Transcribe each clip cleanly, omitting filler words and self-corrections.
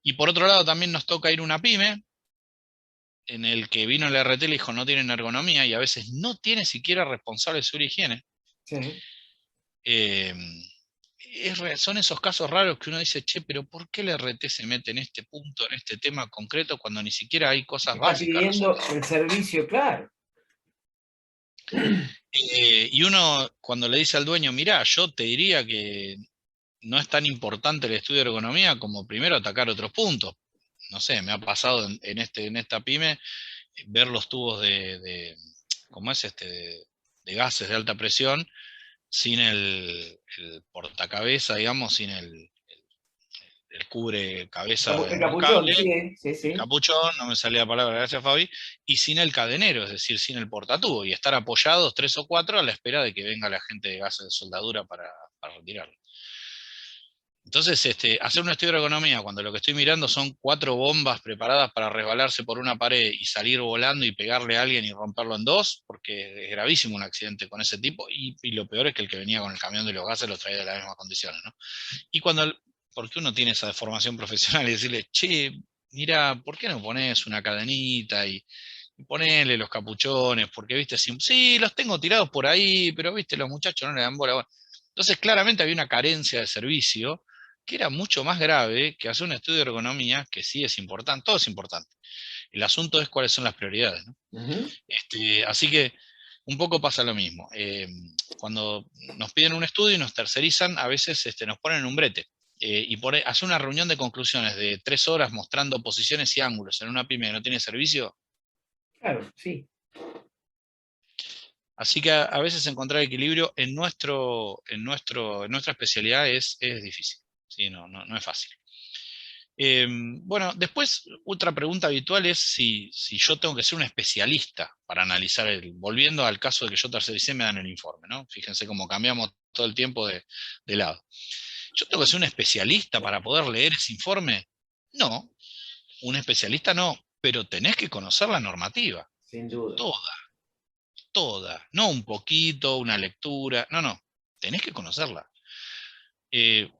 Y por otro lado también nos toca ir a una pyme, en el que vino el RT y le dijo no tienen ergonomía y a veces no tiene siquiera responsable de seguridad y higiene. Sí. Eh, son esos casos raros que uno dice, che, pero ¿por qué el RT se mete en este punto, en este tema concreto, cuando ni siquiera hay cosas Está básicas? pidiendo el servicio, claro. Y uno cuando le dice al dueño, mirá, yo te diría que no es tan importante el estudio de ergonomía como primero atacar otros puntos. No sé, me ha pasado en esta pyme ver los tubos ¿cómo es este? De gases de alta presión sin el portacabezas, digamos, sin el cubre cabeza El de los capuchón, cables, sí, sí, el sí. capuchón, no me salía la palabra, gracias Fabi, y sin el cadenero, es decir, sin el portatubo, y estar apoyados tres o cuatro a la espera de que venga la gente de gases de soldadura para retirarlo. Entonces, hacer un estudio de ergonomía cuando lo que estoy mirando son cuatro bombas preparadas para resbalarse por una pared y salir volando y pegarle a alguien y romperlo en dos, porque es gravísimo un accidente con ese tipo, y lo peor es que el que venía con el camión de los gases lo traía de las mismas condiciones, ¿no? Y porque uno tiene esa formación profesional y decirle, che, mira, ¿por qué no pones una cadenita y ponele los capuchones? Porque, viste, sí, los tengo tirados por ahí, pero, viste, los muchachos no le dan bola. Bueno, entonces, claramente había una carencia de servicio que era mucho más grave que hacer un estudio de ergonomía, que sí es importante, todo es importante. El asunto es cuáles son las prioridades, ¿no? Ujú. Así que un poco pasa lo mismo. Cuando nos piden un estudio y nos tercerizan, a veces nos ponen en un brete. Y hacer una reunión de conclusiones de 3 horas mostrando posiciones y ángulos en una pyme que no tiene servicio. Claro, sí. Así que a veces encontrar equilibrio en nuestra especialidad es difícil. Sí, no es fácil. Bueno, después otra pregunta habitual es si yo tengo que ser un especialista para analizar volviendo al caso de que yo tercericé, me dan el informe, ¿no? Fíjense cómo cambiamos todo el tiempo de lado. ¿Yo tengo que ser un especialista para poder leer ese informe? No, un especialista no, pero tenés que conocer la normativa, Sin duda. toda, toda, no un poquito, una lectura, no, tenés que conocerla. Eh,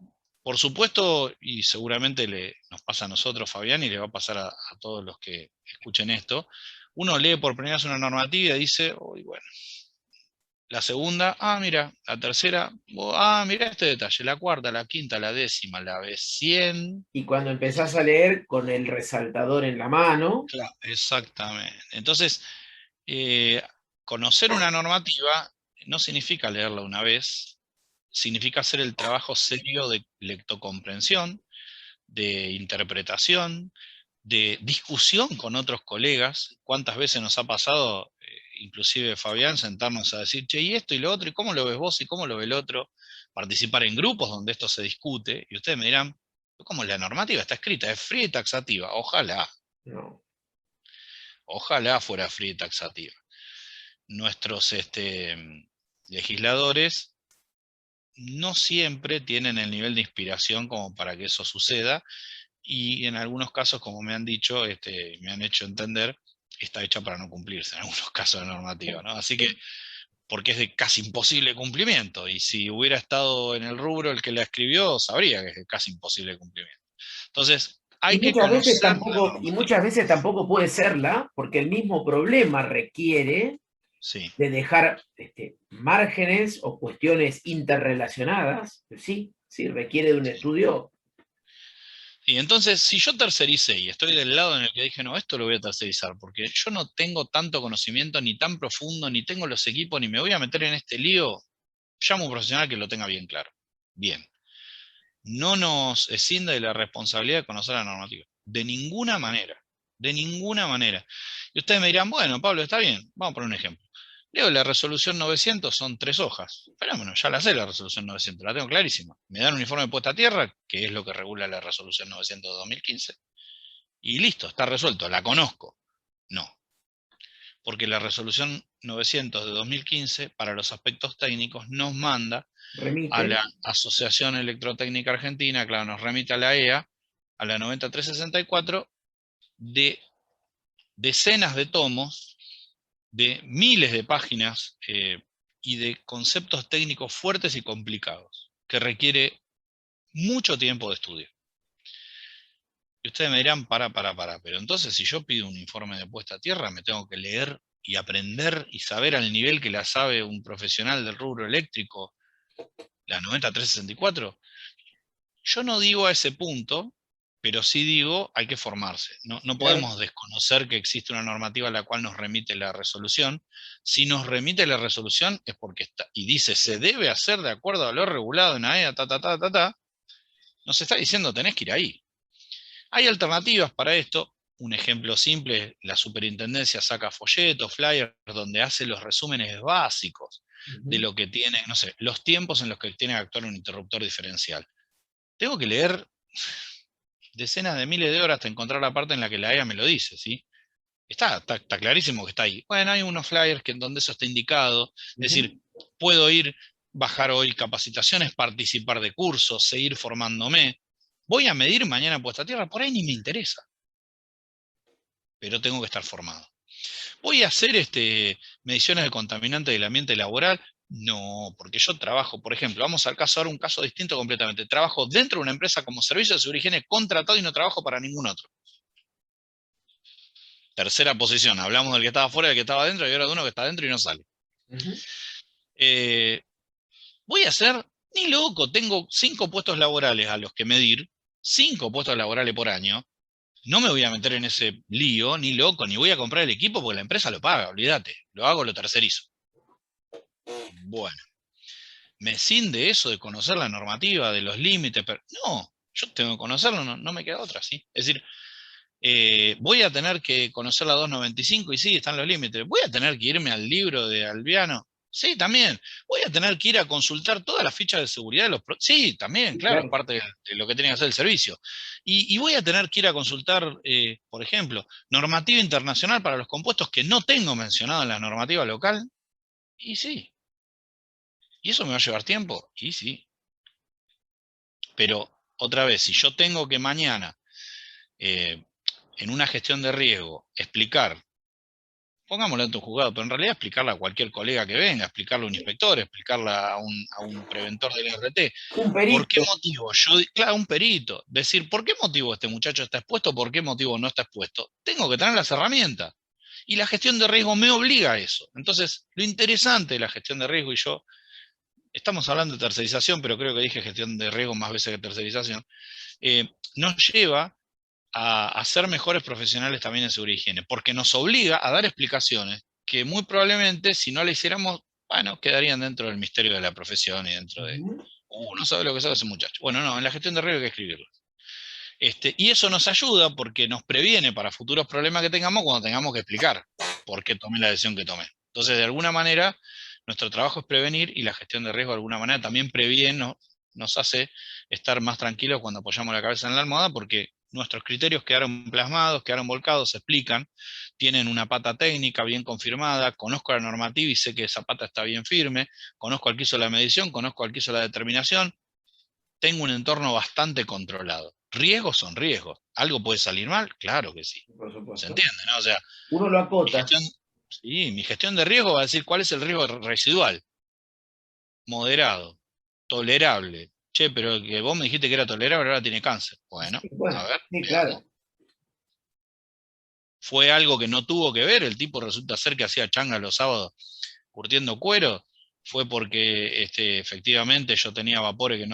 por supuesto, y seguramente nos pasa a nosotros, Fabián, y le va a pasar a todos los que escuchen esto, uno lee por primera vez una normativa y dice, uy, bueno, la segunda, mira, la tercera, mira este detalle, la cuarta, la quinta, la décima, la B100. Y cuando empezás a leer con el resaltador en la mano, Claro, exactamente. Entonces, eh, conocer una normativa no significa leerla una vez, significa hacer el trabajo serio de lectocomprensión, de interpretación, de discusión con otros colegas. ¿Cuántas veces nos ha pasado, inclusive Fabián, sentarnos a decir, che, y esto y lo otro, y cómo lo ves vos y cómo lo ve el otro? Participar en grupos donde esto se discute, y ustedes me dirán, ¿cómo la normativa está escrita? Es fría y taxativa. no. Ojalá fuera fría y taxativa. Nuestros legisladores no siempre tienen el nivel de inspiración como para que eso suceda, y en algunos casos, como me han dicho, me han hecho entender, está hecha para no cumplirse en algunos casos de normativa, ¿no? Así que, porque es de casi imposible cumplimiento, y si hubiera estado en el rubro el que la escribió, sabría que es de casi imposible cumplimiento. Entonces, hay que conocer la Y normativa. muchas veces tampoco puede serla, porque el mismo problema requiere Sí. de dejar márgenes o cuestiones interrelacionadas. Sí, sí, requiere de un estudio. Y entonces, si yo tercericé y estoy del lado en el que dije, no, esto lo voy a tercerizar, porque yo no tengo tanto conocimiento, ni tan profundo, ni tengo los equipos, ni me voy a meter en este lío, llamo a un profesional que lo tenga bien claro. Bien. No nos escinda de la responsabilidad de conocer la normativa. De ninguna manera. De ninguna manera. Y ustedes me dirán, bueno, Pablo, está bien. Vamos a poner un ejemplo. Leo la resolución 900, son 3 hojas. Pero bueno, ya la sé la resolución 900, la tengo clarísima. Me dan un informe de puesta a tierra, que es lo que regula la resolución 900 de 2015, y listo, está resuelto, la conozco. No, porque la resolución 900 de 2015, para los aspectos técnicos, nos manda a Remite. la Asociación Electrotécnica Argentina, claro, nos remite a la EA, a la 9364, de decenas de tomos, de miles de páginas, y de conceptos técnicos fuertes y complicados, que requiere mucho tiempo de estudio. Y ustedes me dirán, para. Pero entonces, si yo pido un informe de puesta a tierra, me tengo que leer y aprender y saber al nivel que la sabe un profesional del rubro eléctrico, la 90364. Yo no digo a ese punto, pero sí digo, hay que formarse. No Claro. podemos desconocer que existe una normativa a la cual nos remite la resolución. Si nos remite la resolución es porque está, y dice, se debe hacer de acuerdo a lo regulado en AEA, nos está diciendo, tenés que ir ahí. Hay alternativas para esto. Un ejemplo simple, la superintendencia saca folletos, flyers, donde hace los resúmenes básicos de Ujú. lo que tiene, no sé, los tiempos en los que tiene que actuar un interruptor diferencial. Tengo que leer decenas de miles de horas hasta encontrar la parte en la que la EA me lo dice, ¿sí? Está clarísimo que está ahí. Bueno, hay unos flyers que en donde eso está indicado, es decir, Ujú. puedo ir, bajar hoy capacitaciones, participar de cursos, seguir formándome. Voy a medir mañana puesta a tierra, por ahí ni me interesa, pero tengo que estar formado. ¿Voy a hacer mediciones de contaminantes del ambiente laboral? No, porque yo trabajo, por ejemplo, vamos al caso ahora, un caso distinto completamente. Trabajo dentro de una empresa como servicio de seguridad y higiene contratado y no trabajo para ningún otro. Tercera posición, hablamos del que estaba fuera, del que estaba dentro, y ahora de uno que está dentro y no sale. Ujú. Eh, Voy a hacer, ni loco, tengo 5 puestos laborales a los que medir, 5 puestos laborales por año. No me voy a meter en ese lío, ni loco, ni voy a comprar el equipo porque la empresa lo paga, olvídate. Lo hago, lo tercerizo. Bueno, me cinde eso de conocer la normativa, de los límites, pero no, yo tengo que conocerlo, no me queda otra, ¿sí? Es decir, voy a tener que conocer la 295 y sí, están los límites. Voy a tener que irme al libro de Albiano. Sí, también. Voy a tener que ir a consultar todas las fichas de seguridad de los... Sí, también, Sí, claro, es claro. parte de lo que tiene que hacer el servicio. Y voy a tener que ir a consultar, por ejemplo, normativa internacional para los compuestos que no tengo mencionado en la normativa local. Y sí. ¿Y eso me va a llevar tiempo? Y sí. Pero, otra vez, si yo tengo que mañana, eh, en una gestión de riesgo, explicar, pongámoslo en tu juzgado, pero en realidad explicarla a cualquier colega que venga, explicarle a un inspector, explicarla a un preventor del RT. Un ¿Por qué perito. motivo? Claro, un perito. Decir, ¿por qué motivo este muchacho está expuesto? ¿Por qué motivo no está expuesto? Tengo que tener las herramientas. Y la gestión de riesgo me obliga a eso. Entonces, lo interesante de la gestión de riesgo, y yo, estamos hablando de tercerización, pero creo que dije gestión de riesgo más veces que tercerización, nos lleva a ser mejores profesionales también en seguridad y higiene, porque nos obliga a dar explicaciones que muy probablemente si no le hiciéramos, bueno, quedarían dentro del misterio de la profesión y dentro de, Ujú. no sabe lo que sabe ese muchacho. Bueno, no, en la gestión de riesgo hay que escribirlo. Y eso nos ayuda porque nos previene para futuros problemas que tengamos cuando tengamos que explicar por qué tomé la decisión que tomé. Entonces, de alguna manera, nuestro trabajo es prevenir y la gestión de riesgo de alguna manera también previene, nos hace estar más tranquilos cuando apoyamos la cabeza en la almohada porque nuestros criterios quedaron plasmados, quedaron volcados, se explican, tienen una pata técnica bien confirmada, conozco la normativa y sé que esa pata está bien firme, conozco al que hizo la medición, conozco al que hizo la determinación, tengo un entorno bastante controlado. Riesgos son riesgos. ¿Algo puede salir mal? Claro que sí. Por ¿Se supuesto. entiende, no? O sea, Uno lo mi acota. gestión, sí, mi gestión de riesgo va a decir cuál es el riesgo residual. Moderado, tolerable. Che, pero que vos me dijiste que era tolerable, ahora tiene cáncer. Bueno, Sí, a bueno, ver, sí, claro. veamos. Fue algo que no tuvo que ver, el tipo resulta ser que hacía changa los sábados curtiendo cuero, fue porque efectivamente yo tenía vapores que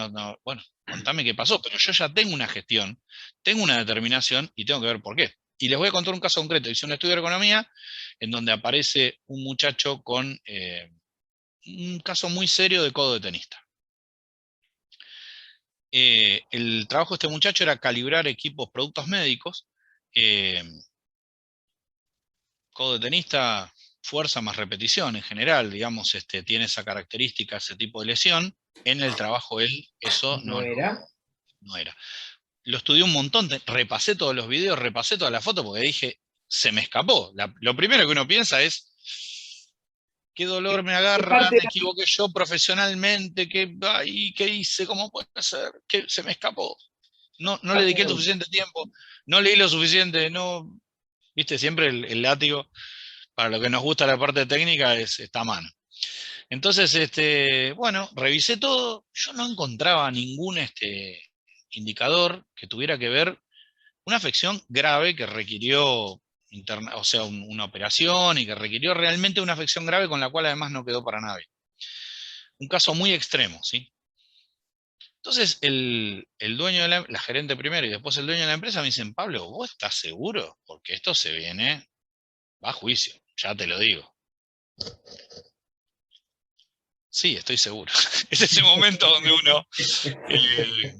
bueno, contame qué pasó, pero yo ya tengo una gestión, tengo una determinación y tengo que ver por qué. Y les voy a contar un caso concreto. Hice un estudio de economía en donde aparece un muchacho con un caso muy serio de codo de tenista. El trabajo de este muchacho era calibrar equipos, productos médicos. eh, Codo de tenista, fuerza más repetición en general, digamos, tiene esa característica, ese tipo de lesión. En el trabajo él eso No era. no era. Lo estudié un montón, repasé todos los videos, repasé todas las fotos, porque dije, se me escapó. Lo primero que uno piensa es, qué ¿Qué, dolor me qué agarra, parte me equivoqué yo profesionalmente, qué hice, cómo puede ser, que se me escapó. No le parte dediqué el no? suficiente tiempo, no leí lo suficiente, no, viste, siempre el látigo para lo que nos gusta la parte técnica está a mano. Entonces, bueno, revisé todo, yo no encontraba ningún indicador que tuviera que ver Una afección grave que requirió o sea, una operación y que requirió realmente una afección grave con la cual además no quedó para nadie. Un caso muy extremo, ¿sí? Entonces el dueño de la gerente primero y después el dueño de la empresa me dicen, Pablo, ¿vos estás seguro? Porque esto se viene, va a juicio, ya te lo digo. Sí, estoy seguro. Es ese momento donde uno... eh,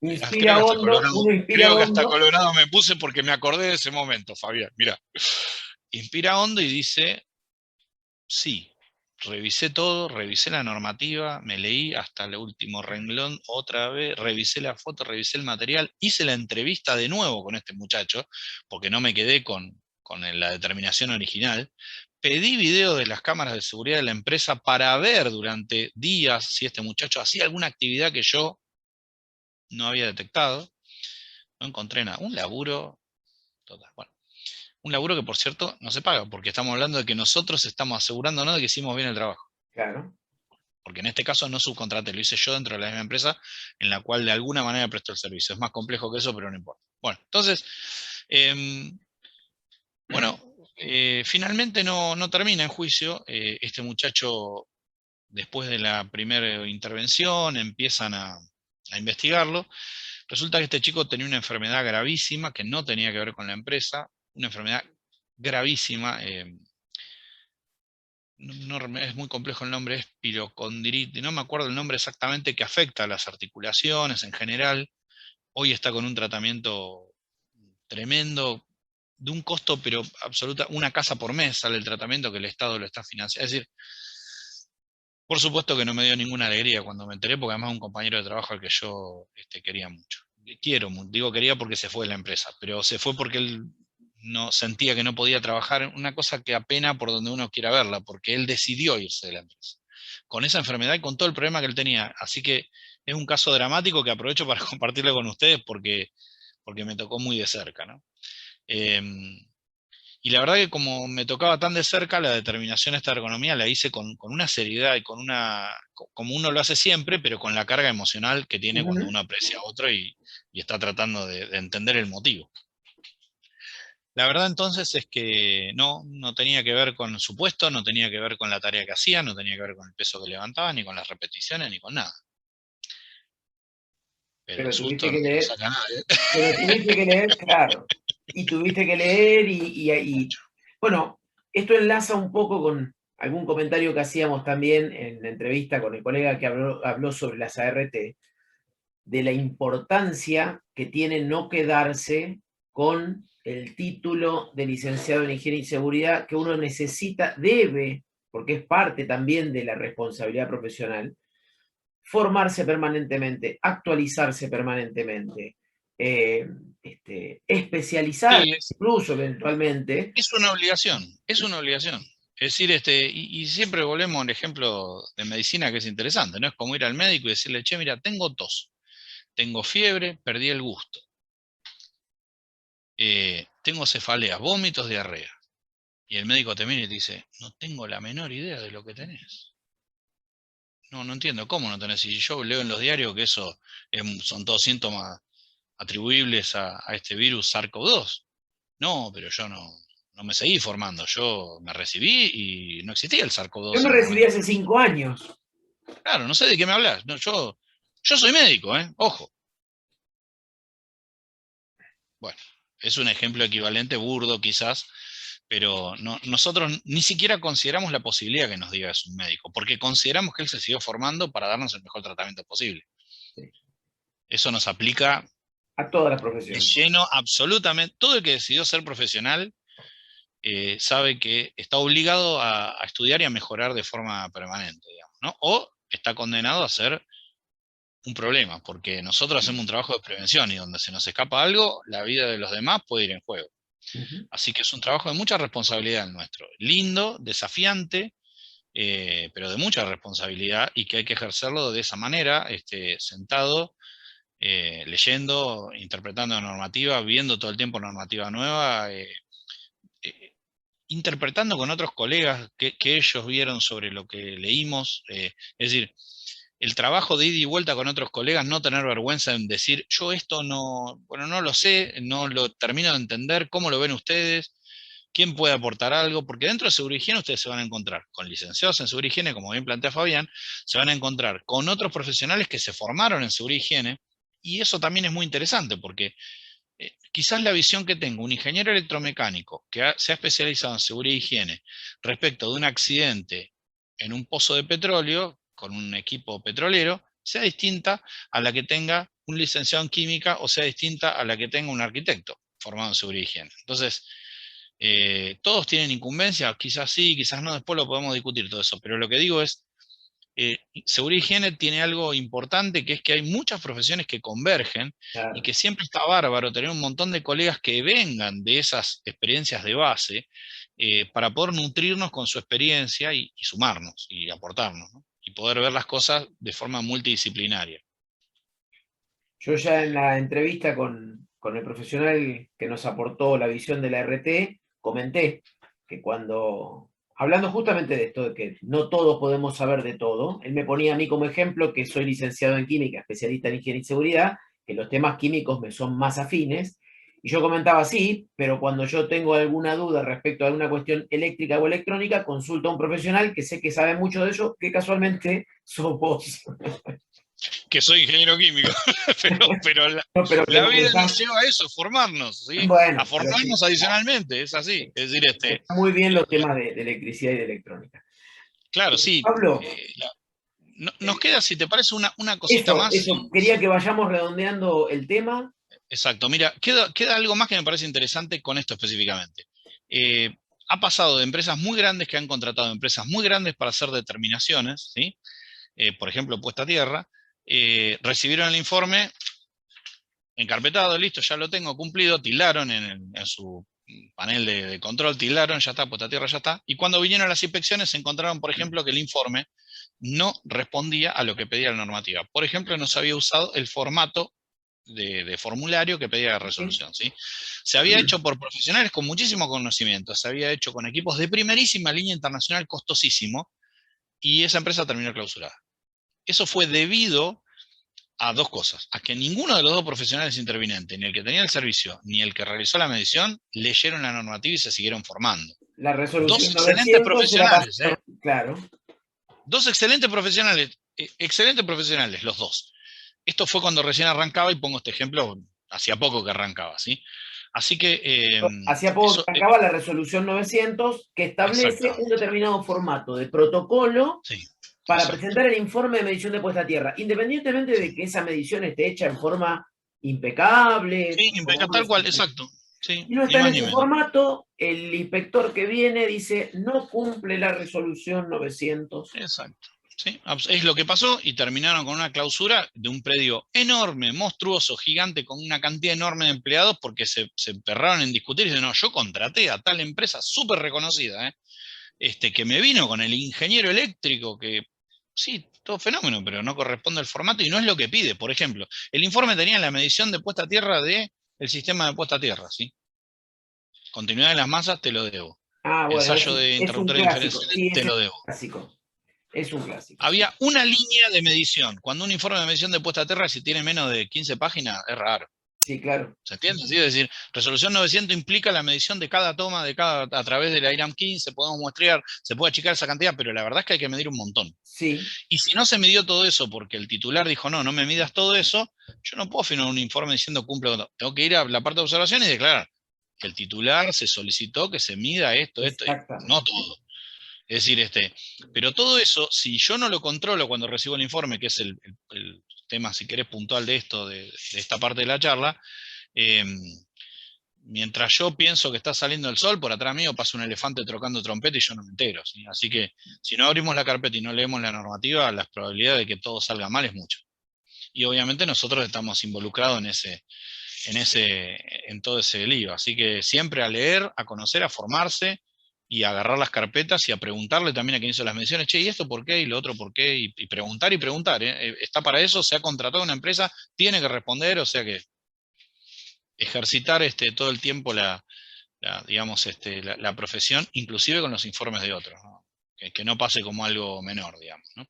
Inspira hondo, uno inspira creo que hasta hondo. colorado me puse porque me acordé de ese momento, Fabián. Mira, inspira hondo y dice, sí, revisé todo, revisé la normativa, me leí hasta el último renglón otra vez, revisé la foto, revisé el material, hice la entrevista de nuevo con este muchacho, porque no me quedé con la determinación original. Pedí video de las cámaras de seguridad de la empresa para ver durante días si este muchacho hacía alguna actividad que yo no había detectado. No encontré nada. Un laburo total. Bueno, un laburo que por cierto no se paga, porque estamos hablando de que nosotros estamos asegurándonos de que hicimos bien el trabajo. Claro. Porque en este caso no subcontraté, lo hice yo dentro de la misma empresa en la cual de alguna manera prestó el servicio. Es más complejo que eso, pero no importa. Bueno, entonces, bueno, finalmente no termina en juicio. Este muchacho, después de la primera intervención, empiezan a investigarlo. Resulta que este chico tenía una enfermedad gravísima que no tenía que ver con la empresa, una enfermedad gravísima. Es muy complejo el nombre, es pirocondritis, no me acuerdo el nombre exactamente, que afecta a las articulaciones en general. Hoy está con un tratamiento tremendo, de un costo, pero absoluta, una casa por mes sale el tratamiento que el Estado lo está financiando. Es decir, por supuesto que no me dio ninguna alegría cuando me enteré, porque además es un compañero de trabajo al que yo quería mucho. Quiero, digo quería porque se fue de la empresa, pero se fue porque él no sentía que no podía trabajar, una cosa que apena por donde uno quiera verla, porque él decidió irse de la empresa, con esa enfermedad y con todo el problema que él tenía. Así que es un caso dramático que aprovecho para compartirlo con ustedes porque me tocó muy de cerca, ¿no? Em, y la verdad que como me tocaba tan de cerca, la determinación de esta ergonomía la hice con una seriedad y como uno lo hace siempre, pero con la carga emocional que tiene cuando Ujú. uno aprecia a otro y está tratando de entender el motivo. La verdad entonces es que no tenía que ver con su puesto, no tenía que ver con la tarea que hacía, no tenía que ver con el peso que levantaba, ni con las repeticiones, ni con nada. Pero el Pero susto tuviste no que te lo leer, saca nadie. pero tuviste que leer, claro. Y tuviste que leer bueno, esto enlaza un poco con algún comentario que hacíamos también en la entrevista con el colega que habló sobre las ART, de la importancia que tiene no quedarse con el título de licenciado en Higiene y Seguridad que uno necesita, debe, porque es parte también de la responsabilidad profesional, formarse permanentemente, actualizarse permanentemente, especializar Sí, incluso eventualmente. es una obligación, es una obligación. Es decir, y siempre volvemos al ejemplo de medicina que es interesante, ¿no? Es como ir al médico y decirle, che, mira, tengo tos, tengo fiebre, perdí el gusto, tengo cefaleas, vómitos, diarrea. Y el médico te mira y te dice, no tengo la menor idea de lo que tenés. No entiendo, ¿cómo no tenés? Si yo leo en los diarios que eso son todos síntomas atribuibles a este virus SARS-CoV-2. No, pero yo no me seguí formando. Yo me recibí y no existía el Yo SARS-CoV-2 me en el recibí momento. hace 5 años. Claro, no sé de qué me hablas. No, yo soy médico, ¿eh? Ojo. Bueno, es un ejemplo equivalente, burdo quizás, pero nosotros ni siquiera consideramos la posibilidad que nos diga es un médico, porque consideramos que él se siguió formando para darnos el mejor tratamiento posible. Sí, Eso nos aplica a todas las de profesiones. lleno absolutamente. Todo el que decidió ser profesional sabe que está obligado a estudiar y a mejorar de forma permanente, digamos, ¿no? O está condenado a ser un problema, porque nosotros hacemos un trabajo de prevención y donde se nos escapa algo, la vida de los demás puede ir en juego. Ujú. Así que es un trabajo de mucha responsabilidad el nuestro. Lindo, desafiante, pero de mucha responsabilidad y que hay que ejercerlo de esa manera, sentado, leyendo, interpretando normativa, viendo todo el tiempo normativa nueva, eh, interpretando con otros colegas que ellos vieron sobre lo que leímos. Es decir, el trabajo de ida y vuelta con otros colegas, no tener vergüenza en decir, yo esto no, bueno, no lo sé, no lo termino de entender, ¿cómo lo ven ustedes? ¿Quién puede aportar algo? Porque dentro de seguridad y higiene ustedes se van a encontrar con licenciados en seguridad y higiene, como bien plantea Fabián, se van a encontrar con otros profesionales que se formaron en seguridad y higiene, y eso también es muy interesante porque quizás la visión que tenga un ingeniero electromecánico que se ha especializado en seguridad y higiene respecto de un accidente en un pozo de petróleo con un equipo petrolero sea distinta a la que tenga un licenciado en química o sea distinta a la que tenga un arquitecto formado en seguridad y higiene. Entonces, todos tienen incumbencia, quizás sí, quizás no, después lo podemos discutir todo eso, pero lo que digo es, seguridad y higiene tiene algo importante, que es que hay muchas profesiones que convergen y Claro. que siempre está bárbaro tener un montón de colegas que vengan de esas experiencias de base para poder nutrirnos con su experiencia y sumarnos y aportarnos, ¿no? Y poder ver las cosas de forma multidisciplinaria. Yo ya en la entrevista con el profesional que nos aportó la visión de la RT, comenté que cuando, hablando justamente de esto, de que no todos podemos saber de todo, él me ponía a mí como ejemplo que soy licenciado en química, especialista en higiene y seguridad, que los temas químicos me son más afines, y yo comentaba sí, pero cuando yo tengo alguna duda respecto a alguna cuestión eléctrica o electrónica, consulto a un profesional que sé que sabe mucho de eso, que casualmente sos vos. Que soy ingeniero químico, pero No, pero que la vida nos manejás. lleva a eso, formarnos, ¿sí? A Bueno, pero sí, formarnos adicionalmente, es así. Es decir, está muy bien los temas de electricidad y de electrónica. claro, sí. Pablo, Nos queda, si te parece, una cosita eso, más. eso, quería que vayamos redondeando el tema. Exacto, mira, queda algo más que me parece interesante con esto específicamente. Eh, Ha pasado de empresas muy grandes que han contratado empresas muy grandes para hacer determinaciones, ¿sí? Por ejemplo, puesta a tierra, recibieron el informe encarpetado, listo, ya lo tengo cumplido, tildaron en su panel de control, tildaron, ya está, puesta a tierra, ya está. Y cuando vinieron a las inspecciones se encontraron, por ejemplo, que el informe no respondía a lo que pedía la normativa. Por ejemplo, no se había usado el formato de formulario que pedía la resolución, ¿sí? Se había hecho por profesionales con muchísimo conocimiento, se había hecho con equipos de primerísima línea internacional costosísimo, y esa empresa terminó clausurada. Eso fue debido a dos cosas: a que ninguno de los dos profesionales intervinientes, ni el que tenía el servicio, ni el que realizó la medición, leyeron la normativa y se siguieron formando. La Dos resolución excelentes 900 se la profesionales, pasaron, claro. Dos excelentes profesionales, los dos. Esto fue cuando recién arrancaba, y pongo este ejemplo, hacía poco que arrancaba, ¿sí? Así que Hacía poco eso, que acaba la resolución 900 que establece un exactamente, determinado formato de protocolo sí, para exacto, presentar el informe de medición de puesta a tierra, independientemente sí. de que esa medición esté hecha en forma impecable, Sí, como tal vos cual, decís. exacto, sí, Si no ni está en más ni ese menos. formato, el inspector que viene dice no cumple la resolución 900. Exacto. Sí, es lo que pasó, y terminaron con una clausura de un predio enorme, monstruoso, gigante, con una cantidad enorme de empleados, porque se emperraron en discutir y dicen, no, yo contraté a tal empresa súper reconocida, que me vino con el ingeniero eléctrico, que sí, todo fenómeno, pero no corresponde al formato y no es lo que pide. Por ejemplo, el informe tenía la medición de puesta a tierra del sistema de puesta a tierra, ¿sí? Continuidad de las masas, te lo debo. Ah, bueno, Ensayo de es un interruptores clásico. diferenciales, Sí, te ese es lo un debo. clásico. Es un clásico, sí. Había una línea de medición. Cuando un informe de medición de puesta a tierra, si tiene menos de 15 páginas, es raro. Sí, claro. ¿Se entiende? ¿Sí? Es decir, resolución 900 implica la medición de cada toma, a través de la IRAM 15, podemos muestrear, se puede achicar esa cantidad, pero la verdad es que hay que medir un montón. Sí, Y si no se midió todo eso porque el titular dijo, no, no me midas todo eso, yo no puedo firmar un informe diciendo cumple con todo. Tengo que ir a la parte de observación y declarar que el titular se solicitó que se mida esto, y no exactamente. todo. Es decir, pero todo eso, si yo no lo controlo cuando recibo el informe, que es el tema, si querés, puntual de esto, de esta parte de la charla, eh, mientras yo pienso que está saliendo el sol, por atrás mío pasa un elefante trocando trompeta y yo no me entero, ¿sí? Así que si no abrimos la carpeta y no leemos la normativa, la probabilidad de que todo salga mal es mucha. Y obviamente nosotros estamos involucrados en todo ese lío. Así que siempre a leer, a conocer, a formarse y a agarrar las carpetas y a preguntarle también a quien hizo las mediciones, che, ¿y esto por qué? ¿Y lo otro por qué? Y preguntar y preguntar, ¿eh? Está para eso, se ha contratado una empresa, tiene que responder, o sea que ejercitar todo el tiempo digamos, la profesión, inclusive con los informes de otros, ¿no? Que no pase como algo menor, digamos, ¿no?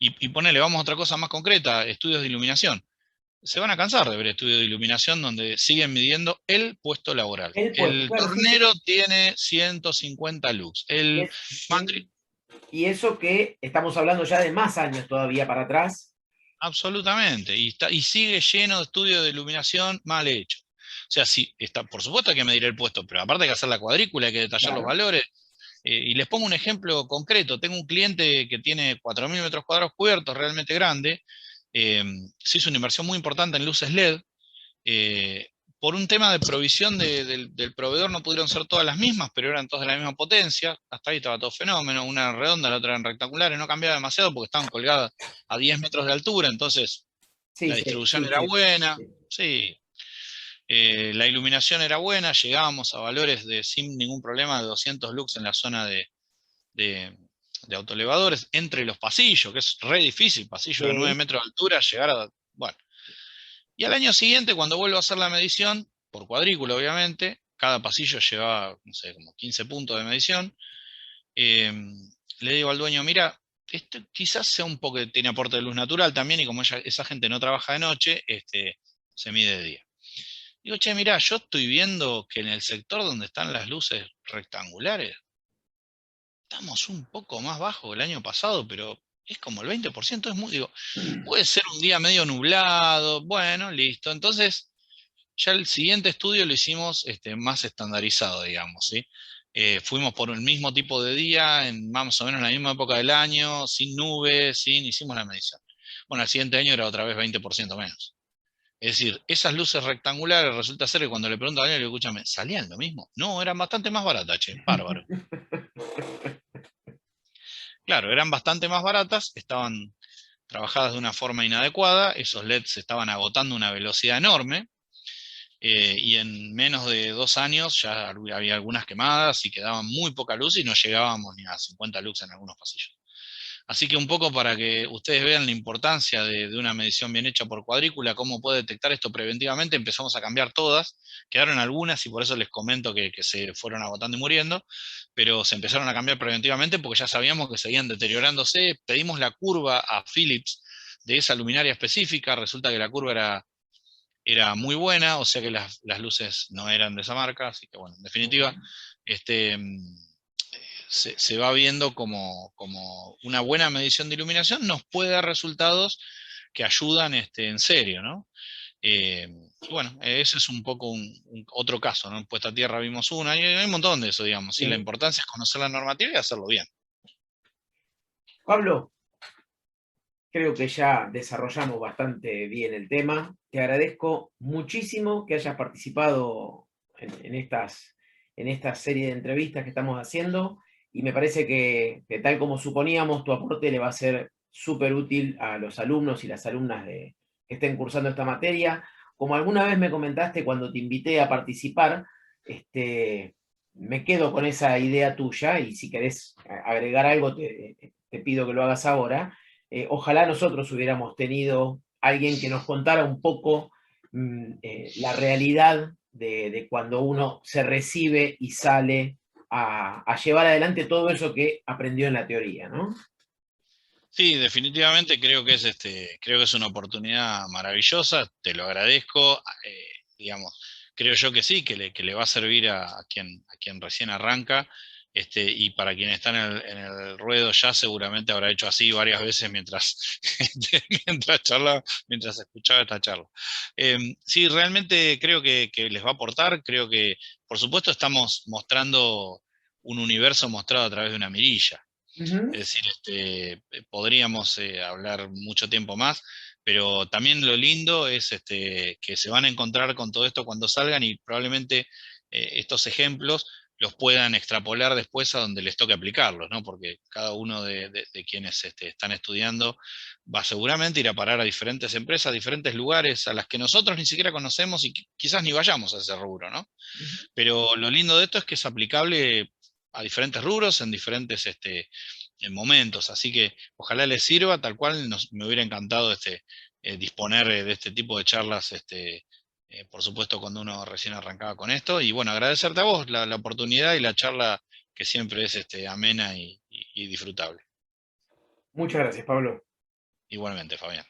Y ponele, vamos a otra cosa más concreta, estudios de iluminación. Se van a cansar de ver estudios de iluminación donde siguen midiendo el puesto laboral. El puesto, El claro, sí, sí. tornero tiene 150 lux. El Sí. matri- Y eso que estamos hablando ya de más años todavía para atrás. Absolutamente. Y sigue lleno de estudios de iluminación mal hechos. O sea, sí, está, por supuesto hay que medir el puesto, pero aparte hay que hacer la cuadrícula, hay que detallar los Claro. valores. Y les pongo un ejemplo concreto. Tengo un cliente que tiene 4.000 metros cuadrados cubiertos, realmente grande. eh, Se hizo una inversión muy importante en luces LED. eh, por un tema de provisión del proveedor no pudieron ser todas las mismas, pero eran todas de la misma potencia. Hasta ahí estaba todo fenómeno. Una redonda, la otra eran rectangulares. No cambiaba demasiado porque estaban colgadas a 10 metros de altura, entonces Sí, la sí, distribución sí, era sí. buena. Sí. Sí, la iluminación era buena. Llegábamos a valores de sin ningún problema de 200 lux en la zona de, de autoelevadores entre los pasillos, que es re difícil, pasillo de 9 Sí. metros de altura, llegar a... Bueno, y al año siguiente, cuando vuelvo a hacer la medición, por cuadrícula obviamente, cada pasillo llevaba, no sé, como 15 puntos de medición, eh, le digo al dueño, mira, esto quizás sea un poco, tiene aporte de luz natural también, y como esa gente no trabaja de noche, se mide de día. Digo, che, mira, yo estoy viendo que en el sector donde están las luces rectangulares, estamos un poco más bajo el año pasado, pero es como el 20%, es muy, digo, puede ser un día medio nublado, bueno, listo. Entonces, ya el siguiente estudio lo hicimos más estandarizado, digamos, ¿sí? Fuimos por el mismo tipo de día, en más o menos la misma época del año, sin nubes, hicimos la medición. Bueno, el siguiente año era otra vez 20% menos. Es decir, esas luces rectangulares resulta ser que cuando le pregunto a alguien, le digo, escúchame, ¿salían lo mismo? No, eran bastante más baratas, che, bárbaro. Claro, eran bastante más baratas, estaban trabajadas de una forma inadecuada, esos LEDs se estaban agotando a una velocidad enorme, y en menos de 2 años ya había algunas quemadas y quedaba muy poca luz y no llegábamos ni a 50 lux en algunos pasillos. Así que un poco para que ustedes vean la importancia de una medición bien hecha por cuadrícula, cómo puede detectar esto preventivamente, empezamos a cambiar todas, quedaron algunas y por eso les comento que se fueron agotando y muriendo, pero se empezaron a cambiar preventivamente porque ya sabíamos que seguían deteriorándose, pedimos la curva a Philips de esa luminaria específica, resulta que la curva era muy buena, o sea que las luces no eran de esa marca, así que bueno, en definitiva, este, se va viendo como una buena medición de iluminación nos puede dar resultados que ayudan en serio, ¿no? Y bueno, ese es un poco otro caso, ¿no? En Puesta a Tierra vimos una, y hay un montón de eso, digamos, sí, la Sí. importancia es conocer la normativa y hacerlo bien. Pablo, creo que ya desarrollamos bastante bien el tema. Te agradezco muchísimo que hayas participado en esta serie de entrevistas que estamos haciendo y me parece que tal como suponíamos, tu aporte le va a ser súper útil a los alumnos y las alumnas que estén cursando esta materia. Como alguna vez me comentaste cuando te invité a participar, me quedo con esa idea tuya y si querés agregar algo, te pido que lo hagas ahora. Ojalá nosotros hubiéramos tenido alguien que nos contara un poco la realidad de cuando uno se recibe y sale a llevar adelante todo eso que aprendió en la teoría, ¿no? Sí, definitivamente creo que es una oportunidad maravillosa, te lo agradezco, digamos, creo yo que sí, que le va a servir a quien recién arranca, y para quien está en el ruedo ya seguramente habrá hecho así varias veces mientras escuchaba esta charla. Sí, realmente creo que les va a aportar, creo que, por supuesto, estamos mostrando un universo mostrado a través de una mirilla. Ujú. Es decir, podríamos hablar mucho tiempo más, pero también lo lindo es que se van a encontrar con todo esto cuando salgan y probablemente estos ejemplos los puedan extrapolar después a donde les toque aplicarlos, ¿no? Porque cada uno de quienes están estudiando va seguramente a ir a parar a diferentes empresas, a diferentes lugares a las que nosotros ni siquiera conocemos y quizás ni vayamos a ese rubro, ¿no? Pero lo lindo de esto es que es aplicable a diferentes rubros en diferentes en momentos. Así que ojalá les sirva, tal cual me hubiera encantado disponer de este tipo de charlas, por supuesto, cuando uno recién arrancaba con esto. Y bueno, agradecerte a vos la oportunidad y la charla que siempre es amena y disfrutable. Muchas gracias, Pablo. Igualmente, Fabián.